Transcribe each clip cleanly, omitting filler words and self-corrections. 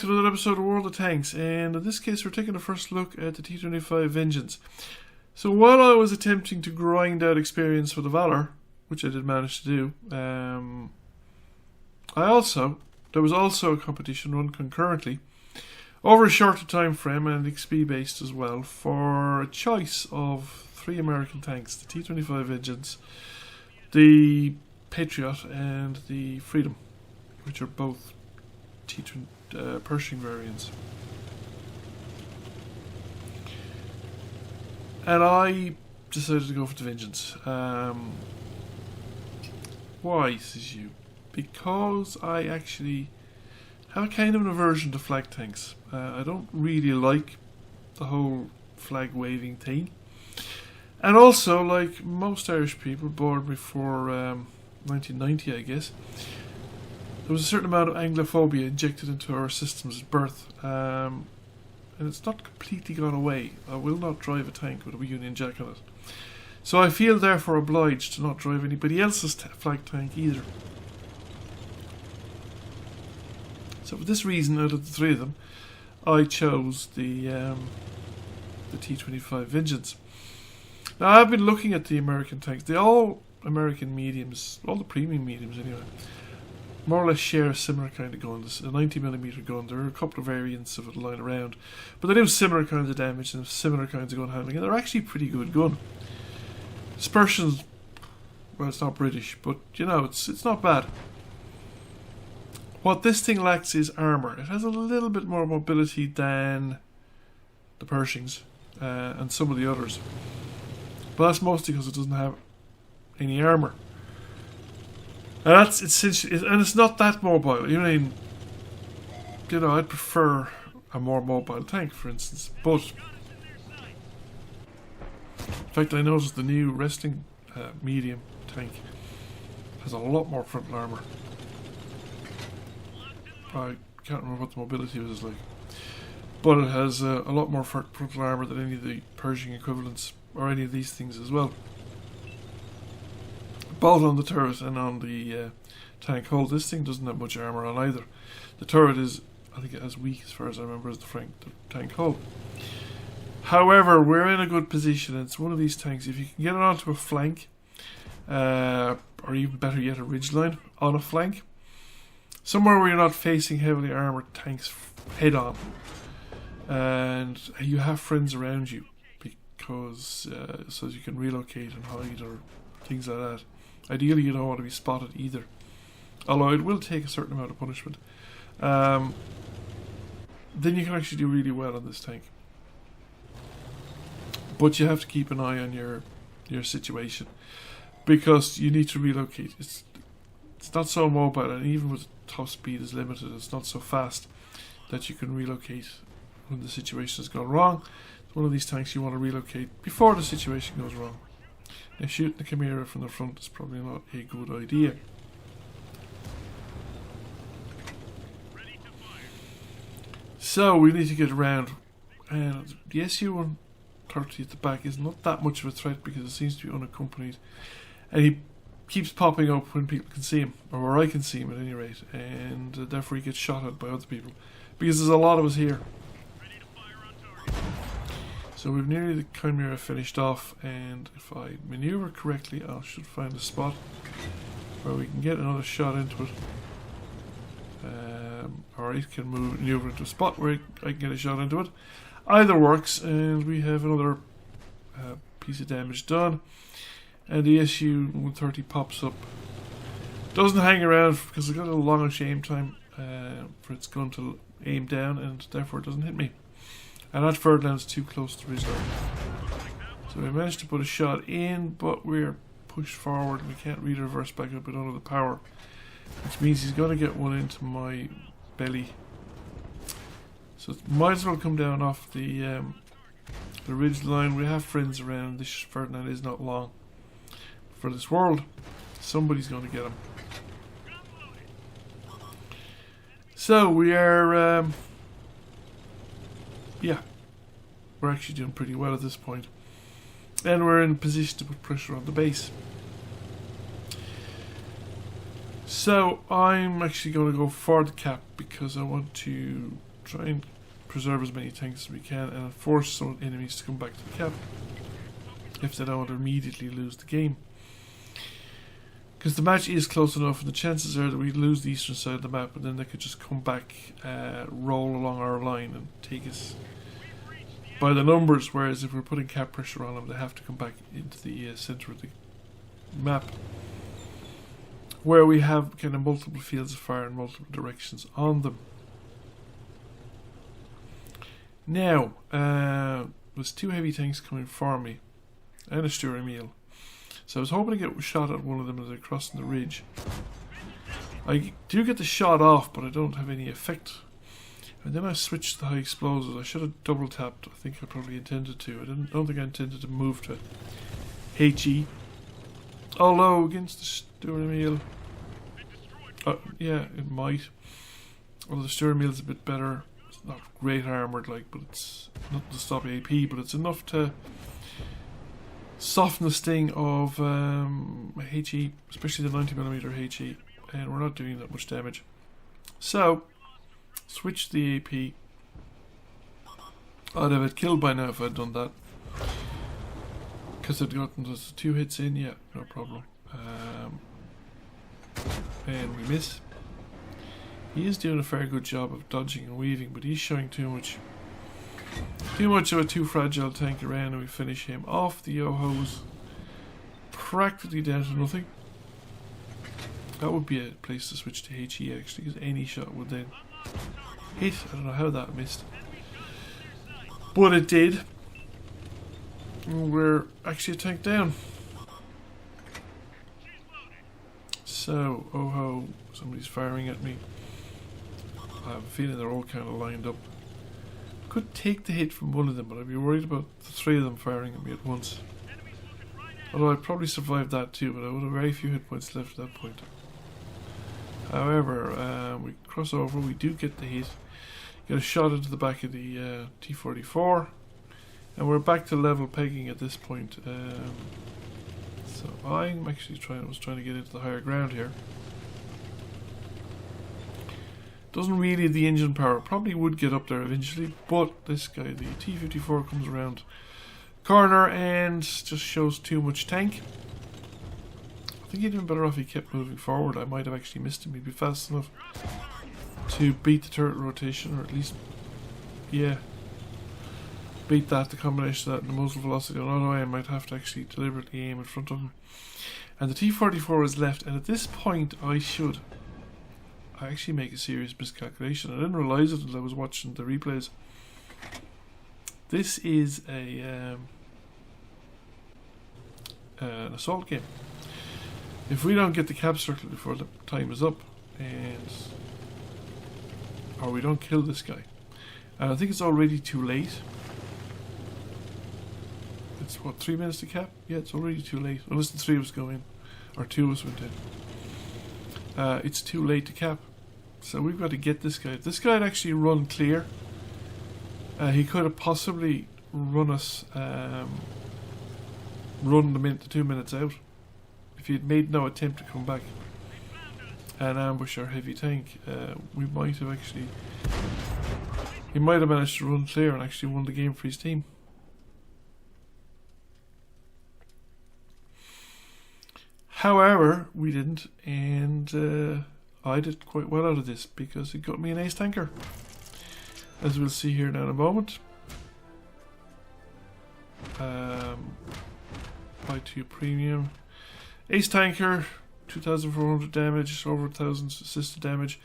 to another episode of World of Tanks, and in this case we're taking a first look at the T25 Vengeance. So while I was attempting to grind out experience for the Valor, which I did manage to do, there was also a competition run concurrently, over a shorter time frame and XP based as well, for a choice of 3 American tanks, the T25 Vengeance, the Patriot and the Freedom, which are both Pershing variants. And I decided to go for the Vengeance. Why, says you? Because I actually have a kind of an aversion to flag tanks. I don't really like the whole flag waving thing. And also, like most Irish people born before 1990, I guess, there was a certain amount of Anglophobia injected into our systems at birth. And it's not completely gone away. I will not drive a tank with a Union Jack on it. So I feel therefore obliged to not drive anybody else's flag tank either. So for this reason, out of the 3 of them, I chose the T25 Vengeance. Now I've been looking at the American tanks. They're all American mediums, all the premium mediums anyway, more or less share a similar kind of gun. There's a 90mm gun. There are a couple of variants of it lying around, but they do similar kinds of damage and similar kinds of gun handling, and they're actually pretty good gun. Dispersion's, well, it's not British, but you know, it's not bad. What this thing lacks is armour. It has a little bit more mobility than the Pershings and some of the others, but that's mostly because it doesn't have any armour. And that's essentially, and it's not that mobile. You know, I'd prefer a more mobile tank, for instance. But in fact, I noticed the new resting medium tank has a lot more frontal armour. I can't remember what the mobility was like, but it has a lot more frontal armour than any of the Pershing equivalents or any of these things as well. Both on the turret and on the tank hull. This thing doesn't have much armour on either. The turret is, I think, as weak as far as I remember as the tank hull. However, we're in a good position. It's one of these tanks, if you can get it onto a flank, or even better yet a ridgeline on a flank, somewhere where you're not facing heavily armoured tanks head on, and you have friends around you, because so you can relocate and hide or things like that. Ideally, you don't want to be spotted either, although it will take a certain amount of punishment. Then you can actually do really well on this tank. But you have to keep an eye on your situation, because you need to relocate. It's not so mobile, and even with top speed is limited, it's not so fast that you can relocate when the situation has gone wrong. It's one of these tanks you want to relocate before the situation goes wrong. Now, shooting the Chimera from the front is probably not a good idea. So we need to get around, and the SU-130 at the back is not that much of a threat because it seems to be unaccompanied, and he keeps popping up when people can see him, or where I can see him at any rate, and therefore he gets shot at by other people, because there's a lot of us here. So we've nearly the Chimera finished off, and if I manoeuvre correctly, I should find a spot where we can get another shot into it. Or I can maneuver into a spot where I can get a shot into it. Either works, and we have another piece of damage done. And the SU-130 pops up. Doesn't hang around because it's got a long aim time for its gun to aim down, and therefore it doesn't hit me. And that Ferdinand's too close to ridge line. So we managed to put a shot in, but we're pushed forward. We can't really reverse back up it under the power, which means he's going to get one into my belly. So it might as well come down off the ridge line. We have friends around. This Ferdinand is not long for this world. Somebody's going to get him. So we are, yeah, we're actually doing pretty well at this point, and we're in position to put pressure on the base. So I'm actually going to go for the cap because I want to try and preserve as many tanks as we can and force some enemies to come back to the cap if they don't want to immediately lose the game. Because the match is close enough and the chances are that we lose the eastern side of the map and then they could just come back, roll along our line and take us by the numbers, whereas if we're putting cap pressure on them they have to come back into the centre of the map where we have kind of multiple fields of fire in multiple directions on them. Now, there's 2 heavy tanks coming for me and a steering wheel. So I was hoping to get a shot at one of them as they're crossing the ridge. I do get the shot off, but I don't have any effect. And then I switched to the high explosives. I should have double tapped. I think I probably intended to. I don't think I intended to move to HE. Although against the steering wheel, yeah, it might. Although the steering wheel is a bit better. It's not great armoured, like, but it's not to stop AP, but it's enough to soften the sting of HE, especially the 90mm HE, and we're not doing that much damage. So, switch the AP. I'd have it killed by now if I'd done that. Because I'd gotten those 2 hits in, yeah, no problem. And we miss. He is doing a fair good job of dodging and weaving, but he's showing too much of a too fragile tank around, and we finish him off. The Yoho's practically down to nothing. That would be a place to switch to HE actually, because any shot would then hit. I don't know how that missed, but it did. And we're actually a tank down. So, oh ho, somebody's firing at me. I have a feeling they're all kind of lined up. Could take the hit from one of them, but I'd be worried about the 3 of them firing at me at once. Although I'd probably survive that too, but I would have very few hit points left at that point. However, we cross over, we do get the hit. Get a shot into the back of the T-44. And we're back to level pegging at this point. So I'm actually trying to get into the higher ground here. Doesn't really have the engine power. Probably would get up there eventually, but this guy, the T-54, comes around corner and just shows too much tank. I think he'd been better off if he kept moving forward. I might have actually missed him. He'd be fast enough to beat the turret rotation, or at least, yeah, beat that, the combination of that and the muzzle velocity. Another way I might have to actually deliberately aim in front of him. And the T-44 is left, and at this point I actually make a serious miscalculation. I didn't realise it until I was watching the replays. This is an assault game. If we don't get the cap circle before the time is up, or we don't kill this guy, and I think it's already too late. It's what, 3 minutes to cap? Yeah, it's already too late. Unless the 3 of us go in, or 2 of us went in. It's too late to cap. So we've got to get this guy. If this guy had actually run clear, he could have possibly run us, run the 2 minutes out. If he had made no attempt to come back and ambush our heavy tank, we might have actually, he might have managed to run clear and actually won the game for his team. However, we didn't, and I did quite well out of this because it got me an ace tanker, as we'll see here now in a moment. Buy 2 premium. Ace tanker, 2,400 damage, over 1,000 assisted damage,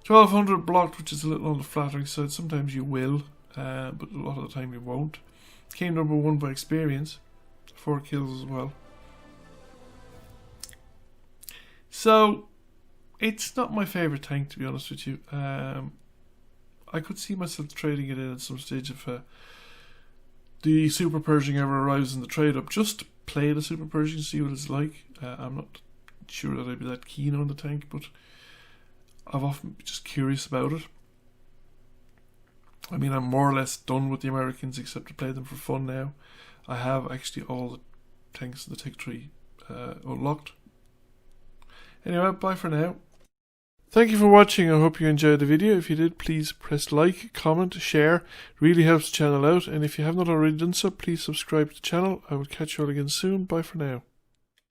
1,200 blocked, which is a little on the flattering side. Sometimes you will, but a lot of the time you won't. Came number 1 by experience, 4 kills as well. So, it's not my favourite tank, to be honest with you. I could see myself trading it in at some stage if the Super Pershing ever arrives in the trade-up. Just to play the Super Pershing, see what it's like. I'm not sure that I'd be that keen on the tank, but I've often been just curious about it. I mean, I'm more or less done with the Americans, except to play them for fun now. I have actually all the tanks in the tech tree unlocked. Anyway, bye for now. Thank you for watching. I hope you enjoyed the video. If you did, please press like, comment, share. It really helps the channel out. And if you have not already done so, please subscribe to the channel. I will catch you all again soon. Bye for now.